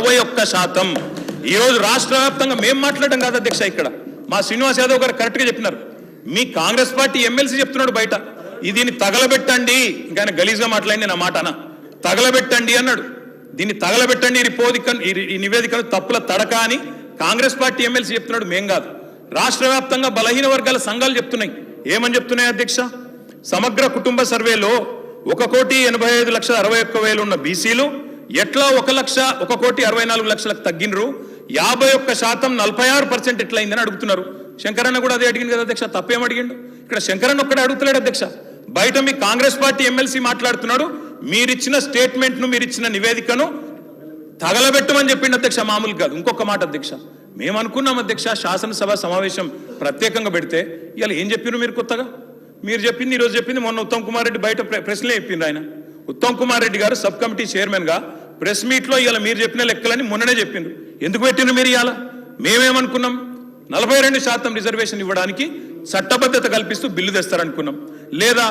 61%. ఈరోజు రాష్ట్ర వ్యాప్తంగా మేము మాట్లాడడం కాదు అధ్యక్ష, ఇక్కడ మా శ్రీనివాస్ యాదవ్ గారు కరెక్ట్గా చెప్పినారు. మీ కాంగ్రెస్ పార్టీ ఎమ్మెల్సీ చెప్తున్నాడు బయట, దీన్ని తగలబెట్టండి, ఇంకా గలీజ్గా మాట్లాడి నా మాట అన్న, తగలబెట్టండి అన్నాడు. దీన్ని తగలబెట్టండి ఈ నివేదికను తప్పుల తడక అని కాంగ్రెస్ పార్టీ ఎమ్మెల్సీ చెప్తున్నాడు, మేం కాదు. రాష్ట్ర వ్యాప్తంగా బలహీన వర్గాల సంఘాలు చెప్తున్నాయి. ఏమని చెప్తున్నాయి అధ్యక్ష? సమగ్ర కుటుంబ సర్వేలో 1,85,61,000 ఉన్న బీసీలు ఎట్లా 1,64,64,00,000 తగ్గినరు, 51% 46% ఎట్లయిందని అడుగుతున్నారు. శంకరన్న కూడా అదే అడిగింది కదా అధ్యక్ష, తప్పేం అడిగిండు? ఇక్కడ శంకరన్న ఒక్కడే అడుగుతలేడు అధ్యక్ష, బయట మీ కాంగ్రెస్ పార్టీ ఎమ్మెల్సీ మాట్లాడుతున్నాడు. మీరిచ్చిన స్టేట్మెంట్ను, మీరిచ్చిన నివేదికను తగలబెట్టమని చెప్పిండు అధ్యక్ష, మామూలు కాదు. ఇంకొక మాట అధ్యక్ష, మేము అనుకున్నాం అధ్యక్ష, శాసనసభ సమావేశం ప్రత్యేకంగా పెడితే ఇవాళ ఏం చెప్పినారు మీరు కొత్తగా? మీరు చెప్పింది ఈరోజు చెప్పింది మొన్న ఉత్తమ్ కుమార్ రెడ్డి బయట ప్రెస్లే చెప్పింది. ఆయన ఉత్తమ్ కుమార్ రెడ్డి గారు సబ్ కమిటీ చైర్మన్గా ప్రెస్ మీట్లో ఇవాళ మీరు చెప్పిన లెక్కలని మొన్ననే చెప్పిండ్రు. ఎందుకు పెట్టిండ్రు మీరు? ఇవాళ మేమేమనుకున్నాం, 42% రిజర్వేషన్ ఇవ్వడానికి చట్టబద్ధత కల్పిస్తూ బిల్లు తెస్తారనుకున్నాం. లేదా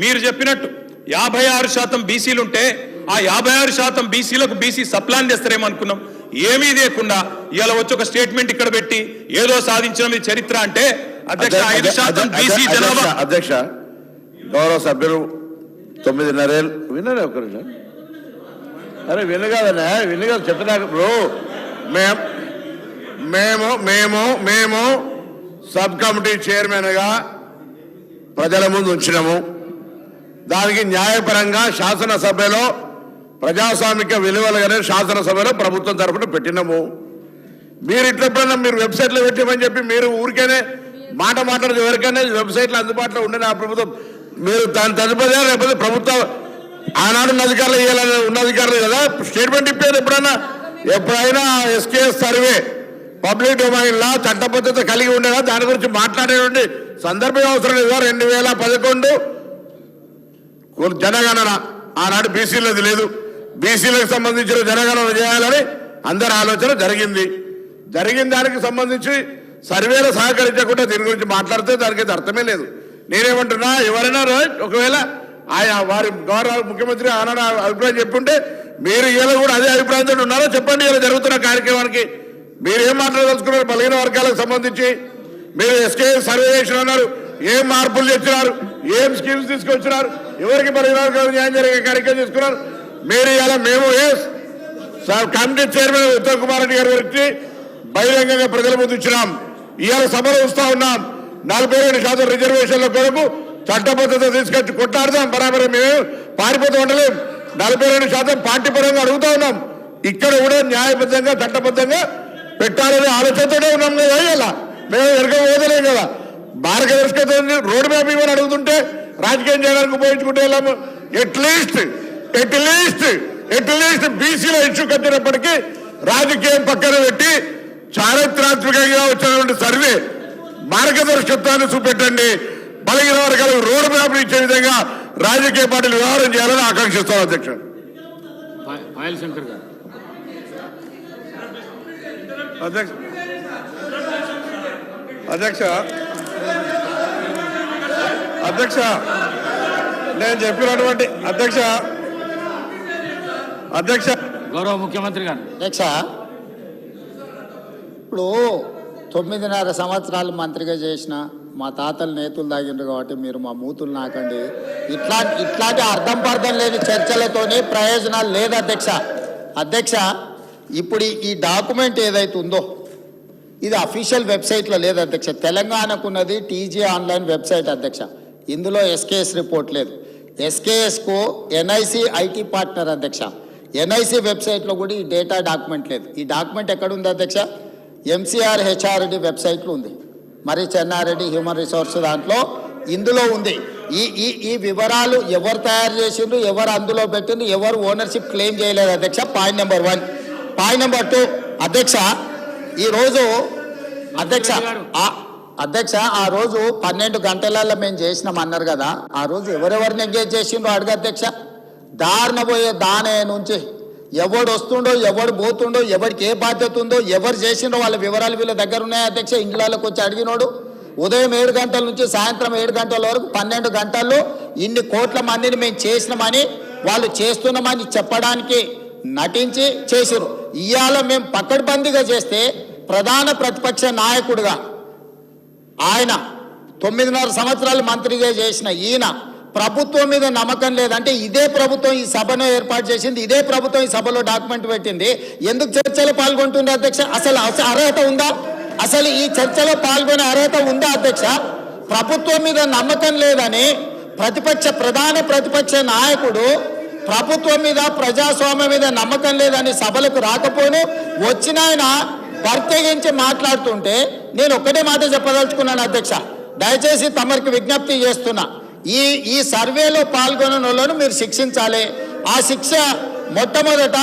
మీరు చెప్పినట్టు 56% బీసీలు ఉంటే ఆ 56% బీసీలకు బీసీ సప్లాన్ చేస్తారేమో అనుకున్నాం. ఏమీ లేకుండా ఇలా వచ్చి ఒక స్టేట్మెంట్ ఇక్కడ పెట్టి ఏదో సాధించిన చరిత్ర అంటే అధ్యక్ష 5% బీసీ జనాభా. అధ్యక్ష, గౌరవ సభ్యులు 9.5 ఏళ్ళు విన్నారే ఒకరు, అరే వినగాదనే వినగా చెప్పినా బ్రో. మేము సబ్ కమిటీ చైర్మన్గా ప్రజల ముందు ఉంచినాము. దానికి న్యాయపరంగా శాసనసభలో ప్రజాస్వామిక విలువలుగానే శాసనసభలో ప్రభుత్వం తరఫున పెట్టినాము. మీరు ఇట్లప్పుడన్నా మీరు వెబ్సైట్లో పెట్టామని చెప్పి మీరు ఊరికేనే మాట్లాడదు. ఎవరికైనా వెబ్సైట్లో అందుబాటులో ఉండని ఆ ప్రభుత్వం మీరు దాని తదుపరి లేకపోతే ప్రభుత్వం ఆనాడు ఉన్న అధికారులు ఇవ్వాలని ఉన్న అధికారులు కదా స్టేట్మెంట్ ఇప్పారు. ఎప్పుడైనా ఎస్కేఎస్ సర్వే పబ్లిక్ డొమైన్లా చట్టబద్ధత కలిగి ఉండేదా దాని గురించి మాట్లాడేటువంటి సందర్భం అవసరం లేదా? 2011 జనగణన ఆనాడు బీసీలది లేదు, బీసీలకు సంబంధించిన జనగణన చేయాలని అందరి ఆలోచన జరిగింది. దానికి సంబంధించి సర్వేలు సహకరించకుండా దీని గురించి మాట్లాడితే దానికి అర్థమే లేదు. నేనేమంటున్నా, ఎవరైనా ఒకవేళ ఆయా వారి గౌరవ ముఖ్యమంత్రి ఆనాడు అభిప్రాయం చెప్పుంటే మీరు ఇలా కూడా అదే అభిప్రాయంతో ఉన్నారో చెప్పండి. ఇలా జరుగుతున్న కార్యక్రమానికి మీరు ఏం మాట్లాడదలుచుకున్నారు? బలహీన వర్గాలకు సంబంధించి మీరు ఎస్కే సర్వే చేసిన అన్నారు, ఏం మార్పులు తెచ్చినారు, ఏం స్కీమ్స్ తీసుకొచ్చినారు, ఎవరికి బలహీన వర్గాలకు న్యాయం జరిగే కార్యక్రమం తీసుకున్నారు మీరు. ఇలా మేము కమిటీ చైర్మన్ ఉత్తమ్ కుమార్ రెడ్డి గారి గురించి బహిరంగంగా ప్రజల ముందు ఇచ్చినాం. ఇవాళ సభలో వస్తా ఉన్నాం. 42% రిజర్వేషన్ల కొరకు చట్టబద్ధత తీసుకొచ్చి కొట్లాడదాం. బరాబరి మేము పారిపోతూ ఉండలేం. 42% పార్టీ పరంగా అడుగుతా ఉన్నాం. ఇక్కడ కూడా న్యాయబద్ధంగా చట్టబద్ధంగా పెట్టాలనే ఆలోచనతోనే ఉన్నాం కదా. ఇలా మేము ఎరగబోదలేం కదా. మార్గదర్శకత రోడ్ మ్యాప్ ఇవ్వని అడుగుతుంటే రాజకీయం చేయడానికి ఉపయోగించుకుంటే వెళ్ళాము. ఎట్లీస్ట్ బీసీలో ఇష్యూ కట్టినప్పటికీ రాజకీయం పక్కన పెట్టి చారిత్రాత్మకంగా వచ్చినటువంటి సర్వే మార్గదర్శకత్వాన్ని చూపెట్టండి. బలహీన వర్గాలకు రోడ్ మ్యాప్ ఇచ్చే విధంగా రాజకీయ పార్టీలు వ్యవహారం చేయాలని ఆకాంక్షిస్తాం. అధ్యక్ష నేను చెప్పినటువంటి అధ్యక్ష గౌరవ ముఖ్యమంత్రి గారు. అధ్యక్ష, ఇప్పుడు 9.5 సంవత్సరాలు మంత్రిగా చేసిన మా తాతలు నేతులు తాగిండ్రు కాబట్టి మీరు మా మూతులు నాకండి. ఇట్లాంటి అర్థం పర్థం లేని చర్చలతోనే ప్రయోజనాలు లేదు అధ్యక్ష. ఇప్పుడు ఈ డాక్యుమెంట్ ఏదైతే ఉందో ఇది అఫీషియల్ వెబ్సైట్లో లేదు అధ్యక్ష. తెలంగాణకున్నది టీజీ ఆన్లైన్ వెబ్సైట్ అధ్యక్ష. ఇందులో ఎస్కేఎస్ రిపోర్ట్ లేదు. ఎస్కేఎస్కు ఎన్ఐసి ఐటీ పార్ట్నర్ అధ్యక్ష. ఎన్ఐసి వెబ్సైట్లో కూడా ఈ డేటా డాక్యుమెంట్ లేదు. ఈ డాక్యుమెంట్ ఎక్కడుంది అధ్యక్ష? ఎంసీఆర్ హెచ్ఆర్డి వెబ్సైట్లో ఉంది. మరి చెన్నారెడ్డి హ్యూమన్ రిసోర్స్ దాంట్లో ఇందులో ఉంది. ఈ వివరాలు ఎవరు తయారు చేసిండ్రు, ఎవరు అందులో పెట్టిండ్రు, ఎవరు ఓనర్షిప్ క్లెయిమ్ చేయలేదు అధ్యక్ష. Point number 1. పాయింట్ నెంబర్ 2 అధ్యక్ష, ఈరోజు అధ్యక్ష ఆ రోజు 12 గంటలలో మేము చేసినాం అన్నారు కదా. ఆ రోజు ఎవరెవరిని ఎంగేజ్ చేసిండ్రో అడుగు అధ్యక్ష. దారిన పోయే దానే నుంచి ఎవడు వస్తుండో, ఎవడు పోతుండో, ఎవరికి ఏ బాధ్యత ఉందో, ఎవరు చేసిండో వాళ్ళ వివరాలు వీళ్ళ దగ్గర ఉన్నాయి అధ్యక్ష. ఇండ్లలోకి వచ్చి అడిగినోడు ఉదయం 7 గంటల నుంచి సాయంత్రం 7 గంటల వరకు 12 గంటల్లో ఇన్ని కోట్ల మందిని మేము చేసినామని వాళ్ళు చేస్తున్నామని చెప్పడానికి నటించి చేసిరు. ఇవాళ మేము పకడ్బందీగా చేస్తే ప్రధాన ప్రతిపక్ష నాయకుడిగా ఆయన 9.5 సంవత్సరాలు మంత్రిగా చేసిన ఈయన ప్రభుత్వం మీద నమ్మకం లేదంటే ఇదే ప్రభుత్వం ఈ సభను ఏర్పాటు చేసింది, ఇదే ప్రభుత్వం ఈ సభలో డాక్యుమెంట్ పెట్టింది, ఎందుకు చర్చలో పాల్గొంటుంది అధ్యక్ష? అసలు అర్హత ఉందా? అసలు ఈ చర్చలో పాల్గొనే అర్హత ఉందా అధ్యక్ష? ప్రభుత్వం మీద నమ్మకం లేదని ప్రధాన ప్రతిపక్ష నాయకుడు ప్రభుత్వం మీద ప్రజాస్వామ్యం మీద నమ్మకం లేదని సభలకు రాకపోను వచ్చిన ఆయన ప్రత్యేకించి మాట్లాడుతుంటే నేను ఒక్కటే మాట చెప్పదలుచుకున్నాను అధ్యక్ష. దయచేసి తమరికి విజ్ఞప్తి చేస్తున్నా, ఈ సర్వేలో పాల్గొనని వాళ్ళను మీరు శిక్షించాలి. ఆ శిక్ష మొట్టమొదట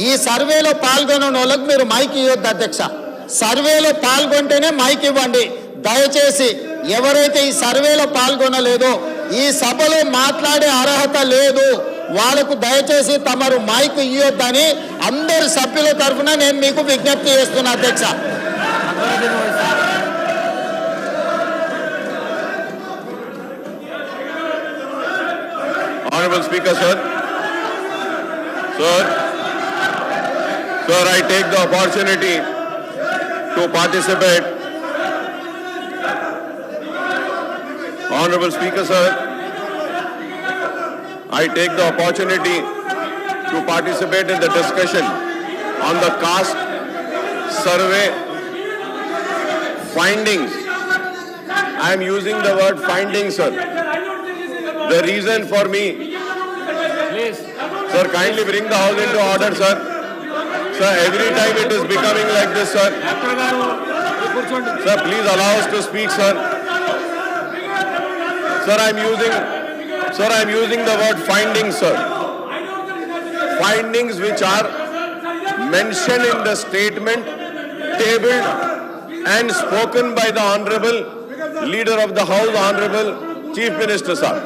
ఈ సర్వేలో పాల్గొనని వాళ్ళకు మీరు మైక్ ఇవ్వద్దు అధ్యక్ష. సర్వేలో పాల్గొంటేనే మైక్ ఇవ్వండి. దయచేసి ఎవరైతే ఈ సర్వేలో పాల్గొనలేదో, ఈ సభలో మాట్లాడే అర్హత లేదు, వాళ్ళకు దయచేసి తమరు మైక్ ఇవ్వద్దని అందరి సభ్యుల తరఫున నేను మీకు విజ్ఞప్తి చేస్తున్నా అధ్యక్ష. Honorable Speaker, sir. Sir, I take the opportunity to participate. Honorable Speaker, sir, I take the opportunity to participate in the discussion on the caste survey findings. I am using the word findings, sir. The reason for me, sir, kindly bring the house into order, sir. Sir, every time it is becoming like this, sir. Sir, please allow us to speak, sir. Sir, I am using the word findings, sir. Findings which are mentioned in the statement tabled and spoken by the Honorable Leader of the House, Honorable Chief Minister, sir.